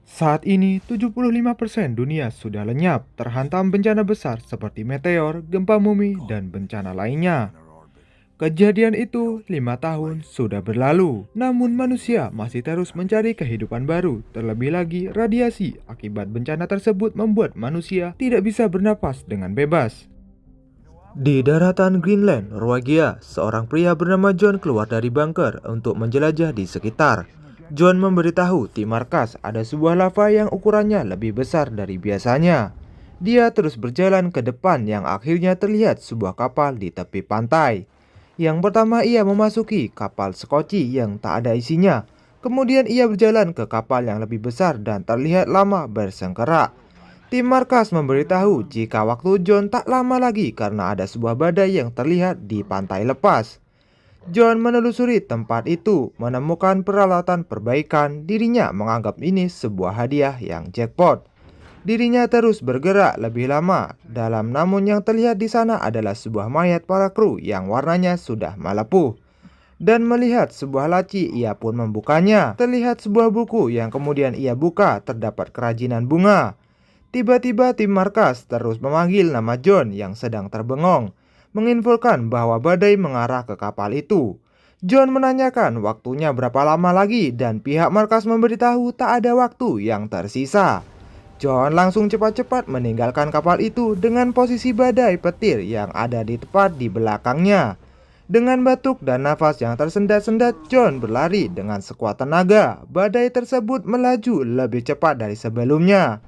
Saat ini, 75% dunia sudah lenyap, terhantam bencana besar seperti meteor, gempa bumi, dan bencana lainnya. Kejadian itu 5 tahun sudah berlalu, namun manusia masih terus mencari kehidupan baru. Terlebih lagi, radiasi akibat bencana tersebut membuat manusia tidak bisa bernapas dengan bebas. Di daratan Greenland, Norwegia, seorang pria bernama John keluar dari bunker untuk menjelajah di sekitar. John memberitahu tim markas ada sebuah lava yang ukurannya lebih besar dari biasanya. Dia terus berjalan ke depan yang akhirnya terlihat sebuah kapal di tepi pantai. Yang pertama ia memasuki kapal sekoci yang tak ada isinya. Kemudian ia berjalan ke kapal yang lebih besar dan terlihat lama bersengkerak. Tim markas memberitahu jika waktu John tak lama lagi karena ada sebuah badai yang terlihat di pantai lepas. John menelusuri tempat itu, menemukan peralatan perbaikan. Dirinya menganggap ini sebuah hadiah yang jackpot. Dirinya terus bergerak lebih lama dalam, namun yang terlihat di sana adalah sebuah mayat para kru yang warnanya sudah melepuh. Dan melihat sebuah laci, ia pun membukanya. Terlihat sebuah buku yang kemudian ia buka, terdapat kerajinan bunga. Tiba-tiba tim markas terus memanggil nama John yang sedang terbengong, menginfokan bahwa badai mengarah ke kapal itu. John menanyakan waktunya berapa lama lagi dan pihak markas memberitahu tak ada waktu yang tersisa. John langsung cepat-cepat meninggalkan kapal itu dengan posisi badai petir yang ada di tepat di belakangnya. Dengan batuk dan nafas yang tersendat-sendat, John berlari dengan sekuat tenaga. Badai tersebut melaju lebih cepat dari sebelumnya.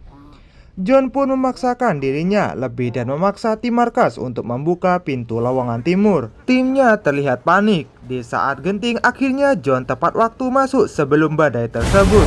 John pun memaksakan dirinya lebih dan memaksa tim markas untuk membuka pintu lowongan timur. Timnya terlihat panik. Di saat genting, akhirnya John tepat waktu masuk sebelum badai tersebut.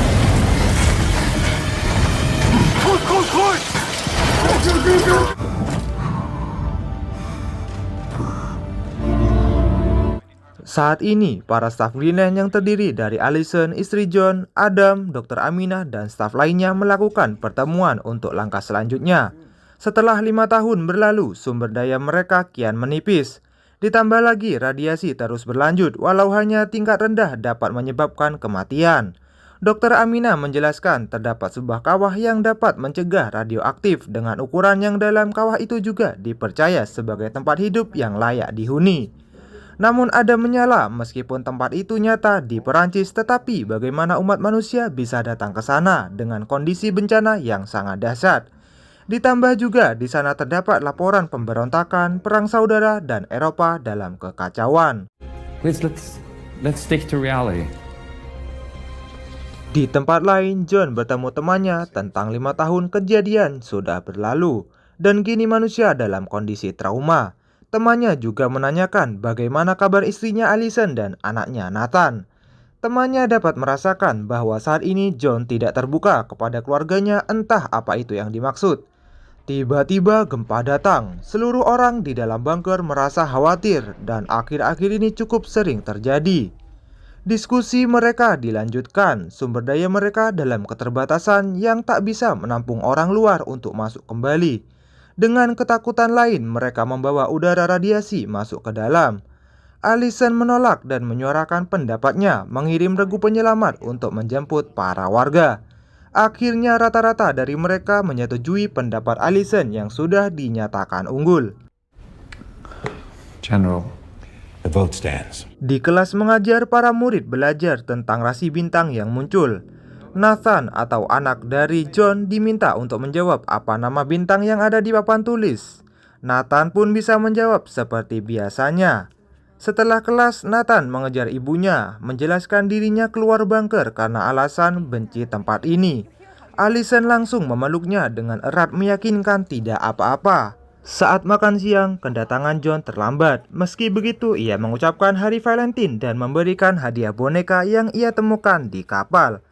Saat ini, para staf Greenland yang terdiri dari Allison, istri John, Adam, Dr. Aminah, dan staf lainnya melakukan pertemuan untuk langkah selanjutnya. Setelah 5 tahun berlalu, sumber daya mereka kian menipis. Ditambah lagi, radiasi terus berlanjut, walau hanya tingkat rendah dapat menyebabkan kematian. Dr. Aminah menjelaskan terdapat sebuah kawah yang dapat mencegah radioaktif. Dengan ukuran yang dalam, kawah itu juga dipercaya sebagai tempat hidup yang layak dihuni. Namun ada menyala, meskipun tempat itu nyata di Perancis, tetapi bagaimana umat manusia bisa datang ke sana dengan kondisi bencana yang sangat dahsyat. Ditambah juga di sana terdapat laporan pemberontakan, perang saudara, dan Eropa dalam kekacauan. Please let's stick to reality. Di tempat lain, John bertemu temannya tentang 5 tahun kejadian sudah berlalu, dan kini manusia dalam kondisi trauma. Temannya juga menanyakan bagaimana kabar istrinya Allison dan anaknya Nathan. Temannya dapat merasakan bahwa saat ini John tidak terbuka kepada keluarganya, entah apa itu yang dimaksud. Tiba-tiba gempa datang. Seluruh orang di dalam bunker merasa khawatir dan akhir-akhir ini cukup sering terjadi. Diskusi mereka dilanjutkan. Sumber daya mereka dalam keterbatasan yang tak bisa menampung orang luar untuk masuk kembali. Dengan ketakutan lain, mereka membawa udara radiasi masuk ke dalam. Allison menolak dan menyuarakan pendapatnya, mengirim regu penyelamat untuk menjemput para warga. Akhirnya rata-rata dari mereka menyetujui pendapat Allison yang sudah dinyatakan unggul. General, the vote stands. Di kelas mengajar, para murid belajar tentang rasi bintang yang muncul. Nathan atau anak dari John diminta untuk menjawab apa nama bintang yang ada di papan tulis. Nathan pun bisa menjawab seperti biasanya. Setelah kelas, Nathan mengejar ibunya, menjelaskan dirinya keluar bunker karena alasan benci tempat ini. Allison langsung memeluknya dengan erat, meyakinkan tidak apa-apa. Saat makan siang, kedatangan John terlambat. Meski begitu, ia mengucapkan Hari Valentine dan memberikan hadiah boneka yang ia temukan di kapal.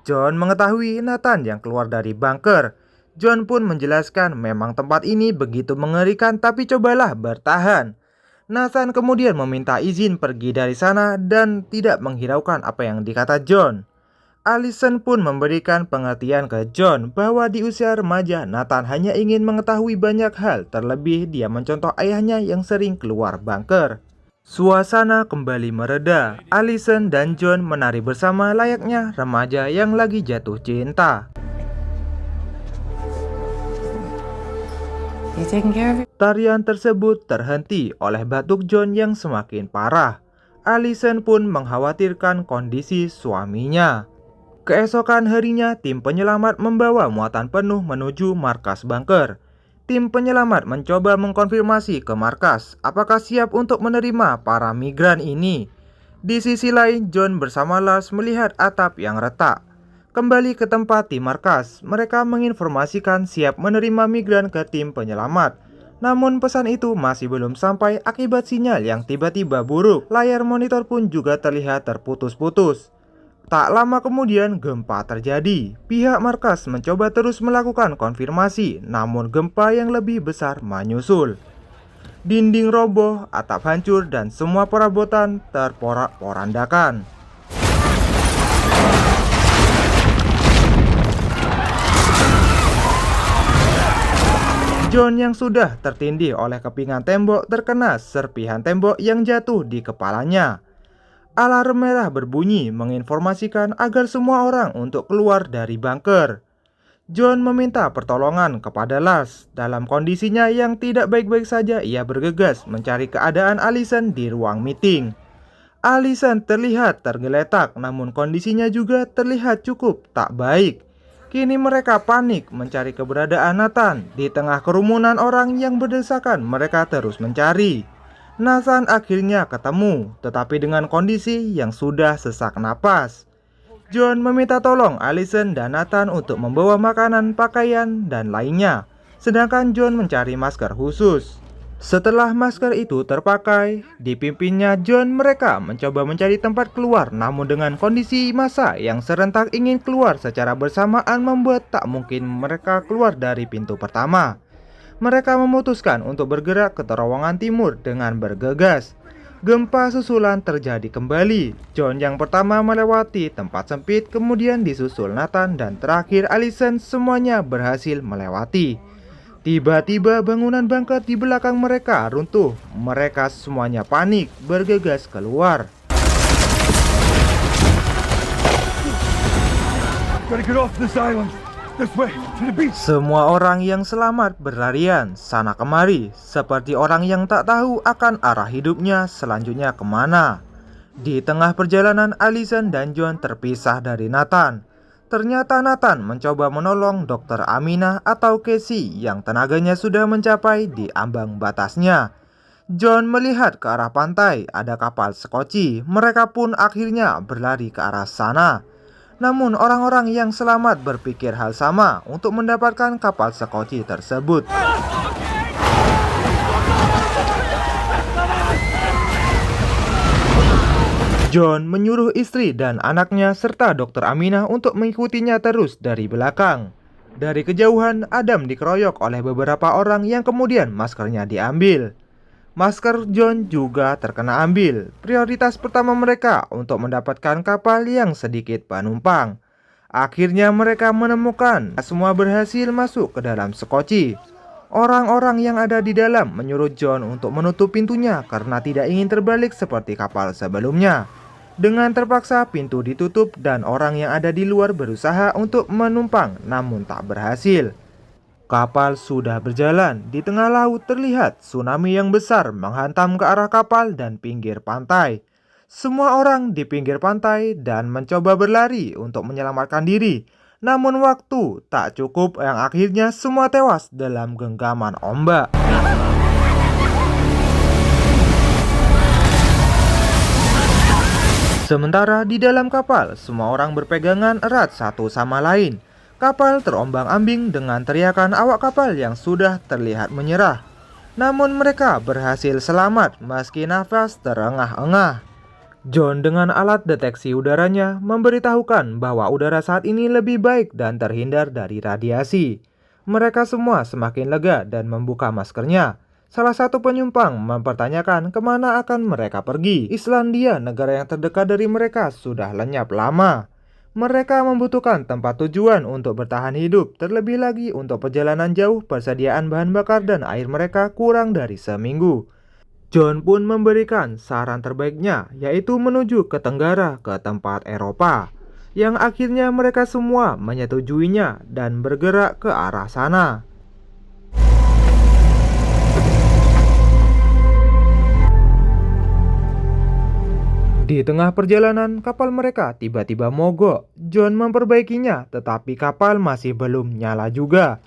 John mengetahui Nathan yang keluar dari bunker. John pun menjelaskan memang tempat ini begitu mengerikan, tapi cobalah bertahan. Nathan kemudian meminta izin pergi dari sana dan tidak menghiraukan apa yang dikata John. Allison pun memberikan pengertian ke John bahwa di usia remaja Nathan hanya ingin mengetahui banyak hal, terlebih dia mencontoh ayahnya yang sering keluar bunker. Suasana kembali mereda. Allison dan John menari bersama layaknya remaja yang lagi jatuh cinta. You taking care of it? Tarian tersebut terhenti oleh batuk John yang semakin parah. Allison pun mengkhawatirkan kondisi suaminya. Keesokan harinya, tim penyelamat membawa muatan penuh menuju markas bunker. Tim penyelamat mencoba mengkonfirmasi ke markas apakah siap untuk menerima para migran ini. Di sisi lain, John bersama Lars melihat atap yang retak. Kembali ke tempat di markas, mereka menginformasikan siap menerima migran ke tim penyelamat. Namun pesan itu masih belum sampai akibat sinyal yang tiba-tiba buruk. Layar monitor pun juga terlihat terputus-putus. Tak lama kemudian gempa terjadi. Pihak markas mencoba terus melakukan konfirmasi, namun gempa yang lebih besar menyusul. Dinding roboh, atap hancur, dan semua perabotan terporak-porandakan. John yang sudah tertindih oleh kepingan tembok terkena serpihan tembok yang jatuh di kepalanya. Alarm merah berbunyi menginformasikan agar semua orang untuk keluar dari bunker. John meminta pertolongan kepada Lars. Dalam kondisinya yang tidak baik-baik saja, ia bergegas mencari keadaan Allison di ruang meeting. Allison terlihat tergeletak, namun kondisinya juga terlihat cukup tak baik. Kini mereka panik mencari keberadaan Nathan. Di tengah kerumunan orang yang berdesakan, mereka terus mencari. Nathan akhirnya ketemu, tetapi dengan kondisi yang sudah sesak napas. John meminta tolong Allison dan Nathan untuk membawa makanan, pakaian, dan lainnya. Sedangkan John mencari masker khusus. Setelah masker itu terpakai, dipimpinnya John, mereka mencoba mencari tempat keluar. Namun dengan kondisi massa yang serentak ingin keluar secara bersamaan membuat tak mungkin mereka keluar dari pintu pertama. Mereka memutuskan untuk bergerak ke terowongan timur dengan bergegas. Gempa susulan terjadi kembali. John yang pertama melewati tempat sempit, kemudian disusul Nathan, dan terakhir Allison. Semuanya berhasil melewati. Tiba-tiba bangunan bunker di belakang mereka runtuh. Mereka semuanya panik, bergegas keluar. Semua orang yang selamat berlarian sana kemari, seperti orang yang tak tahu akan arah hidupnya selanjutnya kemana. Di tengah perjalanan, Allison dan John terpisah dari Nathan. Ternyata Nathan mencoba menolong Dr. Aminah atau Casey yang tenaganya sudah mencapai di ambang batasnya. John melihat ke arah pantai, ada kapal Skoci. Mereka pun akhirnya berlari ke arah sana. Namun orang-orang yang selamat berpikir hal sama untuk mendapatkan kapal Skoci tersebut. John menyuruh istri dan anaknya serta Dr. Aminah untuk mengikutinya terus dari belakang. Dari kejauhan, Adam dikeroyok oleh beberapa orang yang kemudian maskernya diambil. Masker John juga terkena ambil. Prioritas pertama mereka untuk mendapatkan kapal yang sedikit penumpang. Akhirnya mereka menemukan semua berhasil masuk ke dalam Skoci. Orang-orang yang ada di dalam menyuruh John untuk menutup pintunya karena tidak ingin terbalik seperti kapal sebelumnya. Dengan terpaksa pintu ditutup dan orang yang ada di luar berusaha untuk menumpang namun tak berhasil. Kapal sudah berjalan. Di tengah laut terlihat tsunami yang besar menghantam ke arah kapal dan pinggir pantai. Semua orang di pinggir pantai dan mencoba berlari untuk menyelamatkan diri. Namun waktu tak cukup yang akhirnya semua tewas dalam genggaman ombak. Sementara di dalam kapal, semua orang berpegangan erat satu sama lain. Kapal terombang-ambing dengan teriakan awak kapal yang sudah terlihat menyerah. Namun mereka berhasil selamat meski nafas terengah-engah. John dengan alat deteksi udaranya memberitahukan bahwa udara saat ini lebih baik dan terhindar dari radiasi. Mereka semua semakin lega dan membuka maskernya. Salah satu penumpang mempertanyakan kemana akan mereka pergi. Islandia, negara yang terdekat dari mereka, sudah lenyap lama. Mereka membutuhkan tempat tujuan untuk bertahan hidup. Terlebih lagi untuk perjalanan jauh, persediaan bahan bakar dan air mereka kurang dari seminggu. John pun memberikan saran terbaiknya, yaitu menuju ke Tenggara, ke tempat Eropa. Yang akhirnya mereka semua menyetujuinya dan bergerak ke arah sana. Di tengah perjalanan, kapal mereka tiba-tiba mogok. John memperbaikinya, tetapi kapal masih belum nyala juga.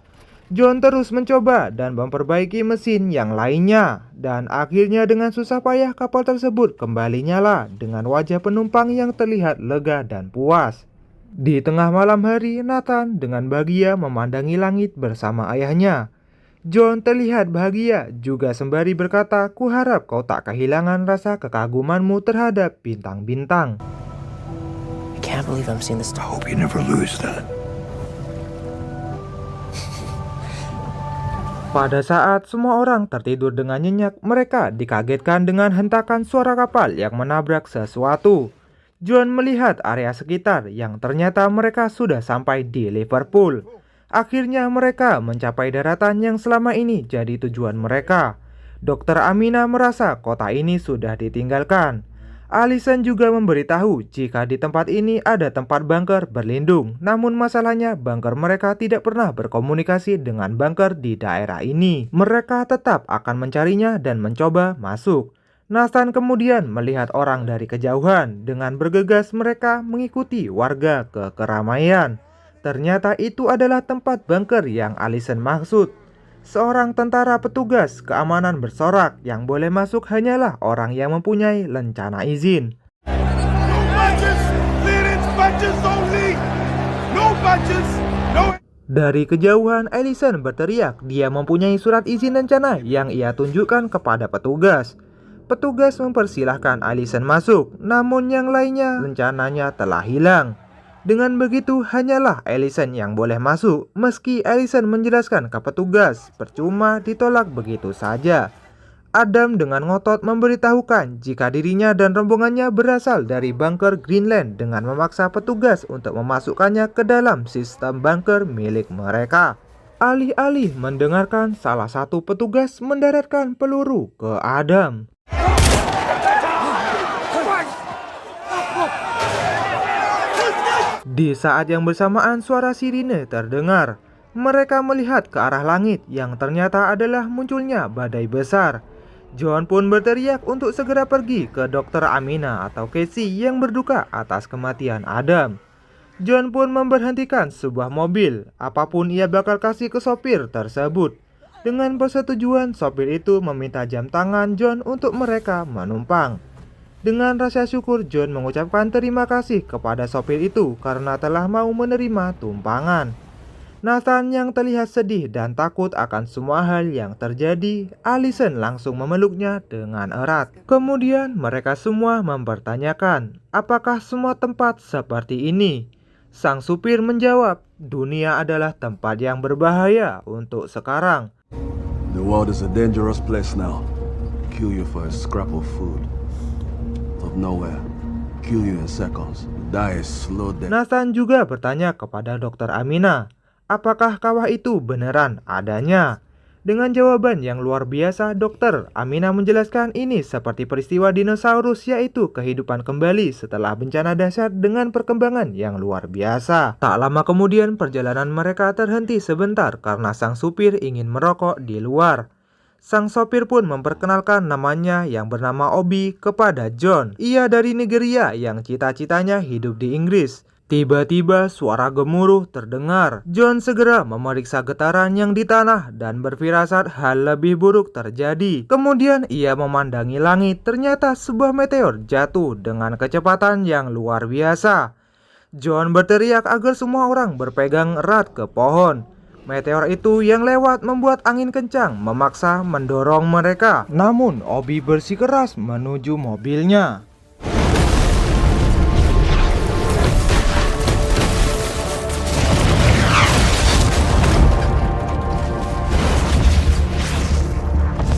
John terus mencoba dan memperbaiki mesin yang lainnya. Dan akhirnya dengan susah payah kapal tersebut kembali nyala dengan wajah penumpang yang terlihat lega dan puas. Di tengah malam hari, Nathan dengan bahagia memandangi langit bersama ayahnya. John terlihat bahagia juga sembari berkata, "Kuharap kau tak kehilangan rasa kekagumanmu terhadap bintang-bintang." I can't believe I'm seeing this. I hope you never lose that. Pada saat semua orang tertidur dengan nyenyak, mereka dikagetkan dengan hentakan suara kapal yang menabrak sesuatu. John melihat area sekitar yang ternyata mereka sudah sampai di Liverpool. Akhirnya mereka mencapai daratan yang selama ini jadi tujuan mereka. Dr. Amina merasa kota ini sudah ditinggalkan. Allison juga memberitahu jika di tempat ini ada tempat bunker berlindung. Namun masalahnya bunker mereka tidak pernah berkomunikasi dengan bunker di daerah ini. Mereka tetap akan mencarinya dan mencoba masuk. Nathan kemudian melihat orang dari kejauhan. Dengan bergegas mereka mengikuti warga ke keramaian. Ternyata itu adalah tempat bunker yang Allison maksud. Seorang tentara petugas keamanan bersorak, yang boleh masuk hanyalah orang yang mempunyai lencana izin. Dari kejauhan, Allison berteriak dia mempunyai surat izin lencana yang ia tunjukkan kepada petugas. Petugas mempersilahkan Allison masuk, namun yang lainnya rencananya telah hilang. Dengan begitu hanyalah Allison yang boleh masuk. Meski Allison menjelaskan ke petugas, percuma ditolak begitu saja. Adam dengan ngotot memberitahukan jika dirinya dan rombongannya berasal dari bunker Greenland dengan memaksa petugas untuk memasukkannya ke dalam sistem bunker milik mereka. Alih-alih mendengarkan, salah satu petugas mendaratkan peluru ke Adam. Di saat yang bersamaan suara sirine terdengar. Mereka melihat ke arah langit yang ternyata adalah munculnya badai besar. John pun berteriak untuk segera pergi ke Dr. Amina atau Casey yang berduka atas kematian Adam. John pun memberhentikan sebuah mobil. Apapun ia bakal kasih ke sopir tersebut. Dengan persetujuan, sopir itu meminta jam tangan John untuk mereka menumpang. Dengan rasa syukur, John mengucapkan terima kasih kepada sopir itu karena telah mau menerima tumpangan. Nathan yang terlihat sedih dan takut akan semua hal yang terjadi, Allison langsung memeluknya dengan erat. Kemudian mereka semua mempertanyakan, apakah semua tempat seperti ini? Sang supir menjawab, dunia adalah tempat yang berbahaya untuk sekarang. The world is a dangerous place now. Kill you for a scrap of food. Of nowhere. Kill you in seconds. Die slow death. Nathan juga bertanya kepada Dr. Amina, apakah kawah itu beneran adanya? Dengan jawaban yang luar biasa, Dr. Amina menjelaskan ini seperti peristiwa dinosaurus, yaitu kehidupan kembali setelah bencana dahsyat dengan perkembangan yang luar biasa. Tak lama kemudian perjalanan mereka terhenti sebentar karena sang supir ingin merokok di luar. Sang sopir pun memperkenalkan namanya yang bernama Obi kepada John. Ia dari Nigeria yang cita-citanya hidup di Inggris. Tiba-tiba suara gemuruh terdengar. John segera memeriksa getaran yang di tanah dan berfirasat hal lebih buruk terjadi. Kemudian ia memandangi langit. Ternyata sebuah meteor jatuh dengan kecepatan yang luar biasa. John berteriak agar semua orang berpegang erat ke pohon. Meteor itu yang lewat membuat angin kencang memaksa mendorong mereka. Namun Obi bersikeras menuju mobilnya.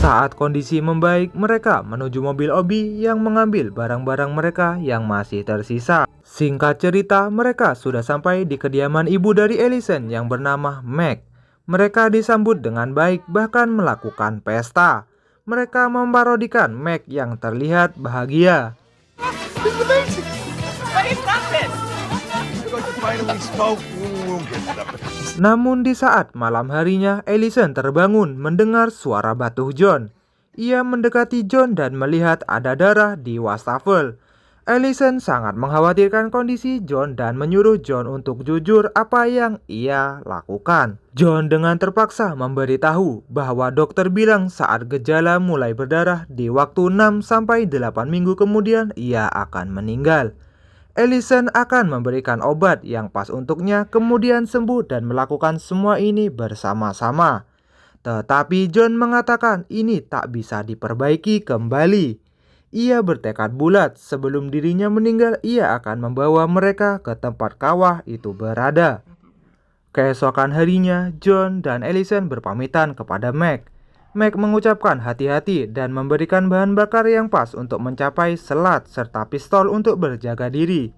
Saat kondisi membaik, mereka menuju mobil Obi yang mengambil barang-barang mereka yang masih tersisa. Singkat cerita, mereka sudah sampai di kediaman ibu dari Allison yang bernama Meg. Mereka disambut dengan baik, bahkan melakukan pesta. Mereka memparodikan Meg yang terlihat bahagia. Namun di saat malam harinya, Allison terbangun mendengar suara batuh John. Ia mendekati John dan melihat ada darah di wastafel. Ellison sangat mengkhawatirkan kondisi John dan menyuruh John untuk jujur apa yang ia lakukan. John dengan terpaksa memberitahu bahwa dokter bilang saat gejala mulai berdarah di waktu 6-8 minggu kemudian ia akan meninggal. Ellison akan memberikan obat yang pas untuknya, kemudian sembuh dan melakukan semua ini bersama-sama. Tetapi John mengatakan ini tak bisa diperbaiki kembali. Ia bertekad bulat sebelum dirinya meninggal ia akan membawa mereka ke tempat kawah itu berada. Keesokan harinya, John dan Ellison berpamitan kepada Meg. Meg mengucapkan hati-hati dan memberikan bahan bakar yang pas untuk mencapai selat serta pistol untuk berjaga diri.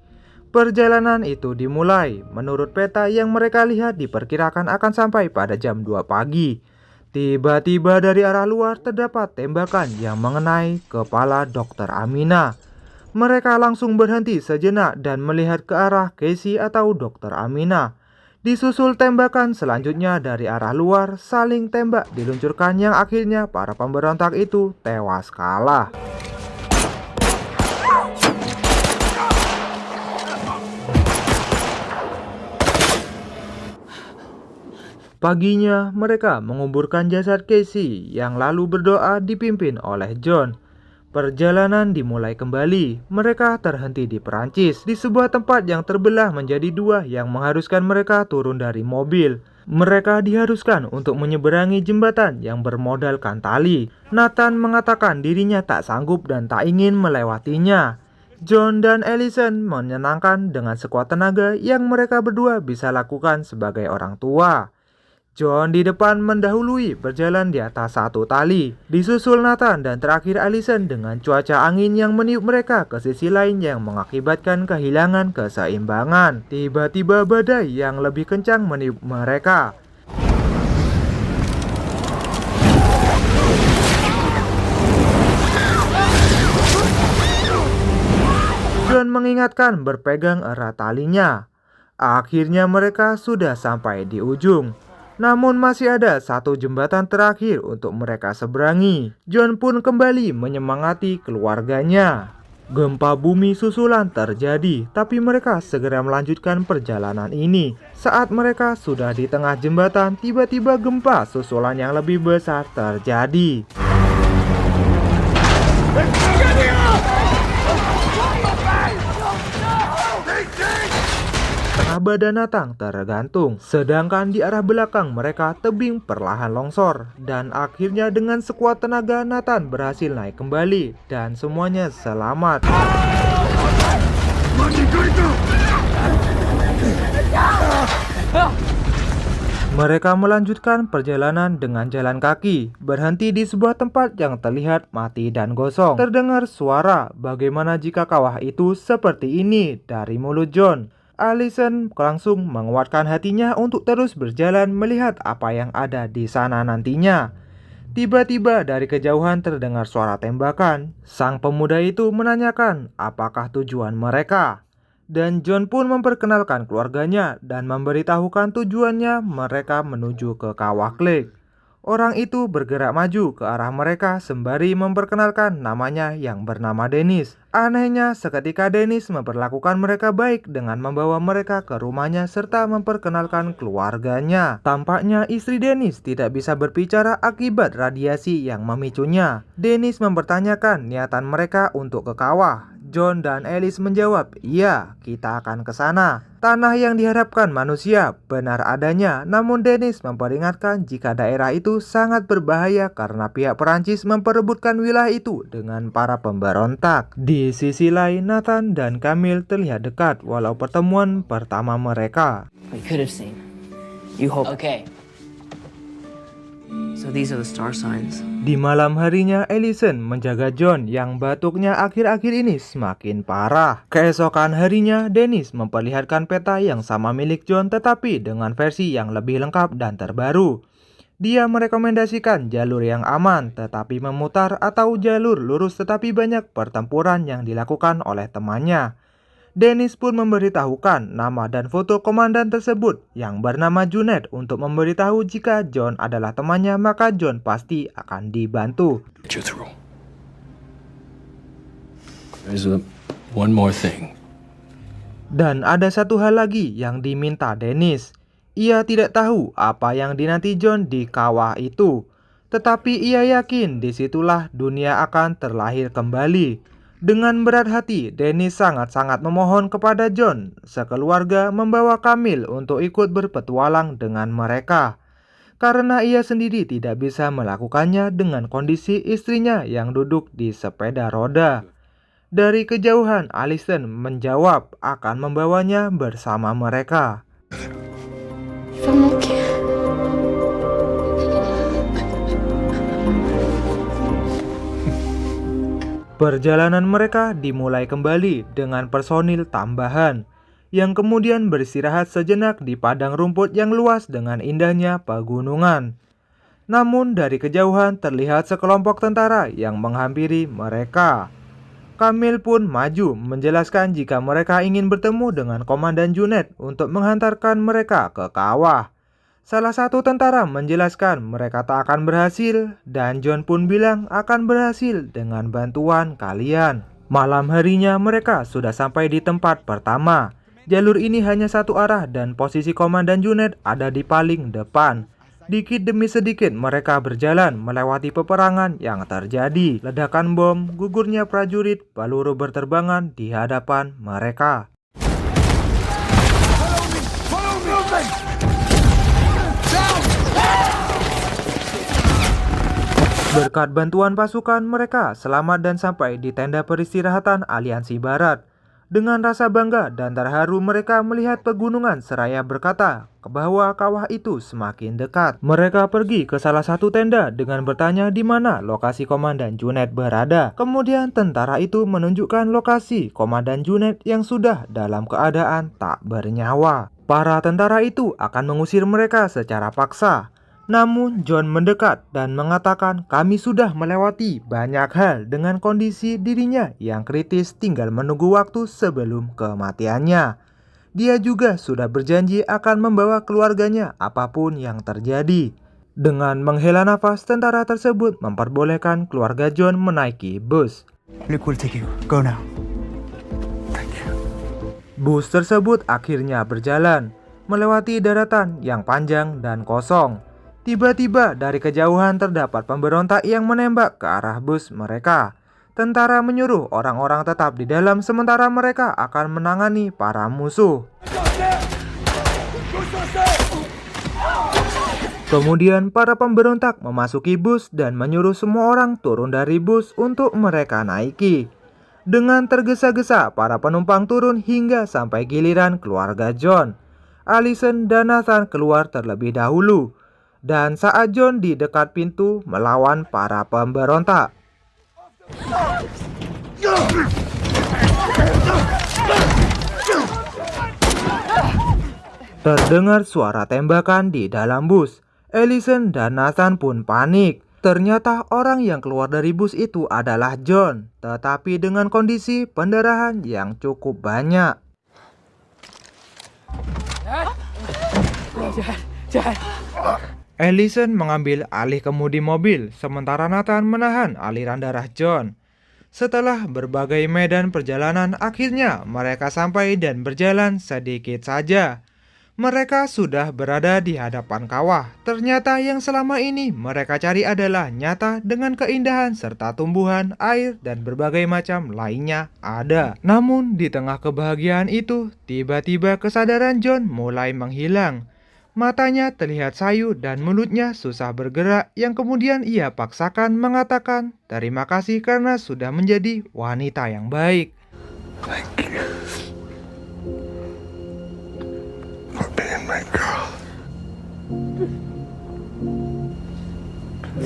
Perjalanan itu dimulai. Menurut peta yang mereka lihat diperkirakan akan sampai pada jam 2 pagi. Tiba-tiba dari arah luar terdapat tembakan yang mengenai kepala Dr. Amina. Mereka langsung berhenti sejenak dan melihat ke arah Casey atau Dr. Amina. Disusul tembakan selanjutnya dari arah luar, saling tembak diluncurkan yang akhirnya para pemberontak itu tewas kalah. Paginya, mereka menguburkan jasad Casey yang lalu berdoa dipimpin oleh John. Perjalanan dimulai kembali. Mereka terhenti di Perancis, di sebuah tempat yang terbelah menjadi dua yang mengharuskan mereka turun dari mobil. Mereka diharuskan untuk menyeberangi jembatan yang bermodalkan tali. Nathan mengatakan dirinya tak sanggup dan tak ingin melewatinya. John dan Ellison menyenangkan dengan sekuat tenaga yang mereka berdua bisa lakukan sebagai orang tua. John di depan mendahului berjalan di atas satu tali. Disusul Nathan dan terakhir Ellison dengan cuaca angin yang meniup mereka ke sisi lain yang mengakibatkan kehilangan keseimbangan. Tiba-tiba badai yang lebih kencang meniup mereka. John mengingatkan berpegang erat talinya. Akhirnya mereka sudah sampai di ujung. Namun masih ada satu jembatan terakhir untuk mereka seberangi. John pun kembali menyemangati keluarganya. Gempa bumi susulan terjadi, tapi mereka segera melanjutkan perjalanan ini. Saat mereka sudah di tengah jembatan, tiba-tiba gempa susulan yang lebih besar terjadi. Badan Nathan tergantung, sedangkan di arah belakang mereka tebing perlahan longsor. Dan akhirnya dengan sekuat tenaga Nathan berhasil naik kembali dan semuanya selamat. Mereka melanjutkan perjalanan dengan jalan kaki, berhenti di sebuah tempat yang terlihat mati dan gosong. Terdengar suara, bagaimana jika kawah itu seperti ini dari mulut John. Ellison langsung menguatkan hatinya untuk terus berjalan melihat apa yang ada di sana nantinya. Tiba-tiba dari kejauhan terdengar suara tembakan. Sang pemuda itu menanyakan apakah tujuan mereka. Dan John pun memperkenalkan keluarganya dan memberitahukan tujuannya mereka menuju ke kawah Clegg. Orang itu bergerak maju ke arah mereka sembari memperkenalkan namanya yang bernama Dennis. Anehnya, seketika Dennis memperlakukan mereka baik dengan membawa mereka ke rumahnya serta memperkenalkan keluarganya. Tampaknya istri Dennis tidak bisa berbicara akibat radiasi yang memicunya. Dennis mempertanyakan niatan mereka untuk ke kawah. John dan Alice menjawab, "Iya, kita akan ke sana." Tanah yang diharapkan manusia benar adanya, namun Dennis memperingatkan jika daerah itu sangat berbahaya karena pihak Perancis memperebutkan wilayah itu dengan para pemberontak. Di sisi lain, Nathan dan Camille terlihat dekat walau pertemuan pertama mereka. We could have seen. You hope. Okay. So these are the star signs. Di malam harinya, Ellison menjaga John yang batuknya akhir-akhir ini semakin parah. Keesokan harinya, Dennis memperlihatkan peta yang sama milik John tetapi dengan versi yang lebih lengkap dan terbaru. Dia merekomendasikan jalur yang aman tetapi memutar atau jalur lurus tetapi banyak pertempuran yang dilakukan oleh temannya. Dennis pun memberitahukan nama dan foto komandan tersebut yang bernama Junet untuk memberitahu jika John adalah temannya maka John pasti akan dibantu. Get you through. There's a One more thing. Dan ada satu hal lagi yang diminta Dennis. Ia tidak tahu apa yang dinanti John di kawah itu, tetapi ia yakin disitulah dunia akan terlahir kembali. Dengan berat hati, Dennis sangat-sangat memohon kepada John sekeluarga membawa Camille untuk ikut berpetualang dengan mereka, karena ia sendiri tidak bisa melakukannya dengan kondisi istrinya yang duduk di sepeda roda. Dari kejauhan, Allison menjawab akan membawanya bersama mereka. Perjalanan mereka dimulai kembali dengan personil tambahan yang kemudian beristirahat sejenak di padang rumput yang luas dengan indahnya pegunungan. Namun dari kejauhan terlihat sekelompok tentara yang menghampiri mereka. Camille pun maju menjelaskan jika mereka ingin bertemu dengan Komandan Junet untuk menghantarkan mereka ke kawah. Salah satu tentara menjelaskan mereka tak akan berhasil, dan John pun bilang akan berhasil dengan bantuan kalian. Malam harinya mereka sudah sampai di tempat pertama. Jalur ini hanya satu arah dan posisi Komandan Junet ada di paling depan. Dikit demi sedikit mereka berjalan melewati peperangan yang terjadi. Ledakan bom, gugurnya prajurit, peluru berterbangan di hadapan mereka. Berkat bantuan pasukan, mereka selamat dan sampai di tenda peristirahatan Aliansi Barat. Dengan rasa bangga dan terharu mereka melihat pegunungan seraya berkata bahwa kawah itu semakin dekat. Mereka pergi ke salah satu tenda dengan bertanya di mana lokasi Komandan Junet berada. Kemudian tentara itu menunjukkan lokasi Komandan Junet yang sudah dalam keadaan tak bernyawa. Para tentara itu akan mengusir mereka secara paksa. Namun John mendekat dan mengatakan kami sudah melewati banyak hal dengan kondisi dirinya yang kritis, tinggal menunggu waktu sebelum kematiannya. Dia juga sudah berjanji akan membawa keluarganya apapun yang terjadi. Dengan menghela nafas, tentara tersebut memperbolehkan keluarga John menaiki bus. Luke will take you. Go now. Bus tersebut akhirnya berjalan melewati daratan yang panjang dan kosong. Tiba-tiba dari kejauhan terdapat pemberontak yang menembak ke arah bus mereka. Tentara menyuruh orang-orang tetap di dalam sementara mereka akan menangani para musuh. Kemudian para pemberontak memasuki bus dan menyuruh semua orang turun dari bus untuk mereka naiki. Dengan tergesa-gesa para penumpang turun hingga sampai giliran keluarga John. Allison dan Nathan keluar terlebih dahulu. Dan saat John di dekat pintu melawan para pemberontak, terdengar suara tembakan di dalam bus. Allison dan Nathan pun panik. Ternyata orang yang keluar dari bus itu adalah John, tetapi dengan kondisi pendarahan yang cukup banyak. Allison mengambil alih kemudi mobil, sementara Nathan menahan aliran darah John. Setelah berbagai medan perjalanan, akhirnya mereka sampai dan berjalan sedikit saja. Mereka sudah berada di hadapan kawah. Ternyata yang selama ini mereka cari adalah nyata dengan keindahan serta tumbuhan, air, dan berbagai macam lainnya ada. Namun di tengah kebahagiaan itu, tiba-tiba kesadaran John mulai menghilang. Matanya terlihat sayu dan mulutnya susah bergerak yang kemudian ia paksakan mengatakan terima kasih karena sudah menjadi wanita yang baik. Thank you for being my girl.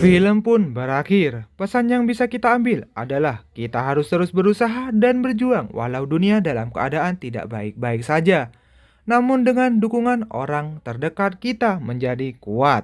Film pun berakhir. Pesan yang bisa kita ambil adalah kita harus terus berusaha dan berjuang walau dunia dalam keadaan tidak baik-baik saja. Namun dengan dukungan orang terdekat kita menjadi kuat.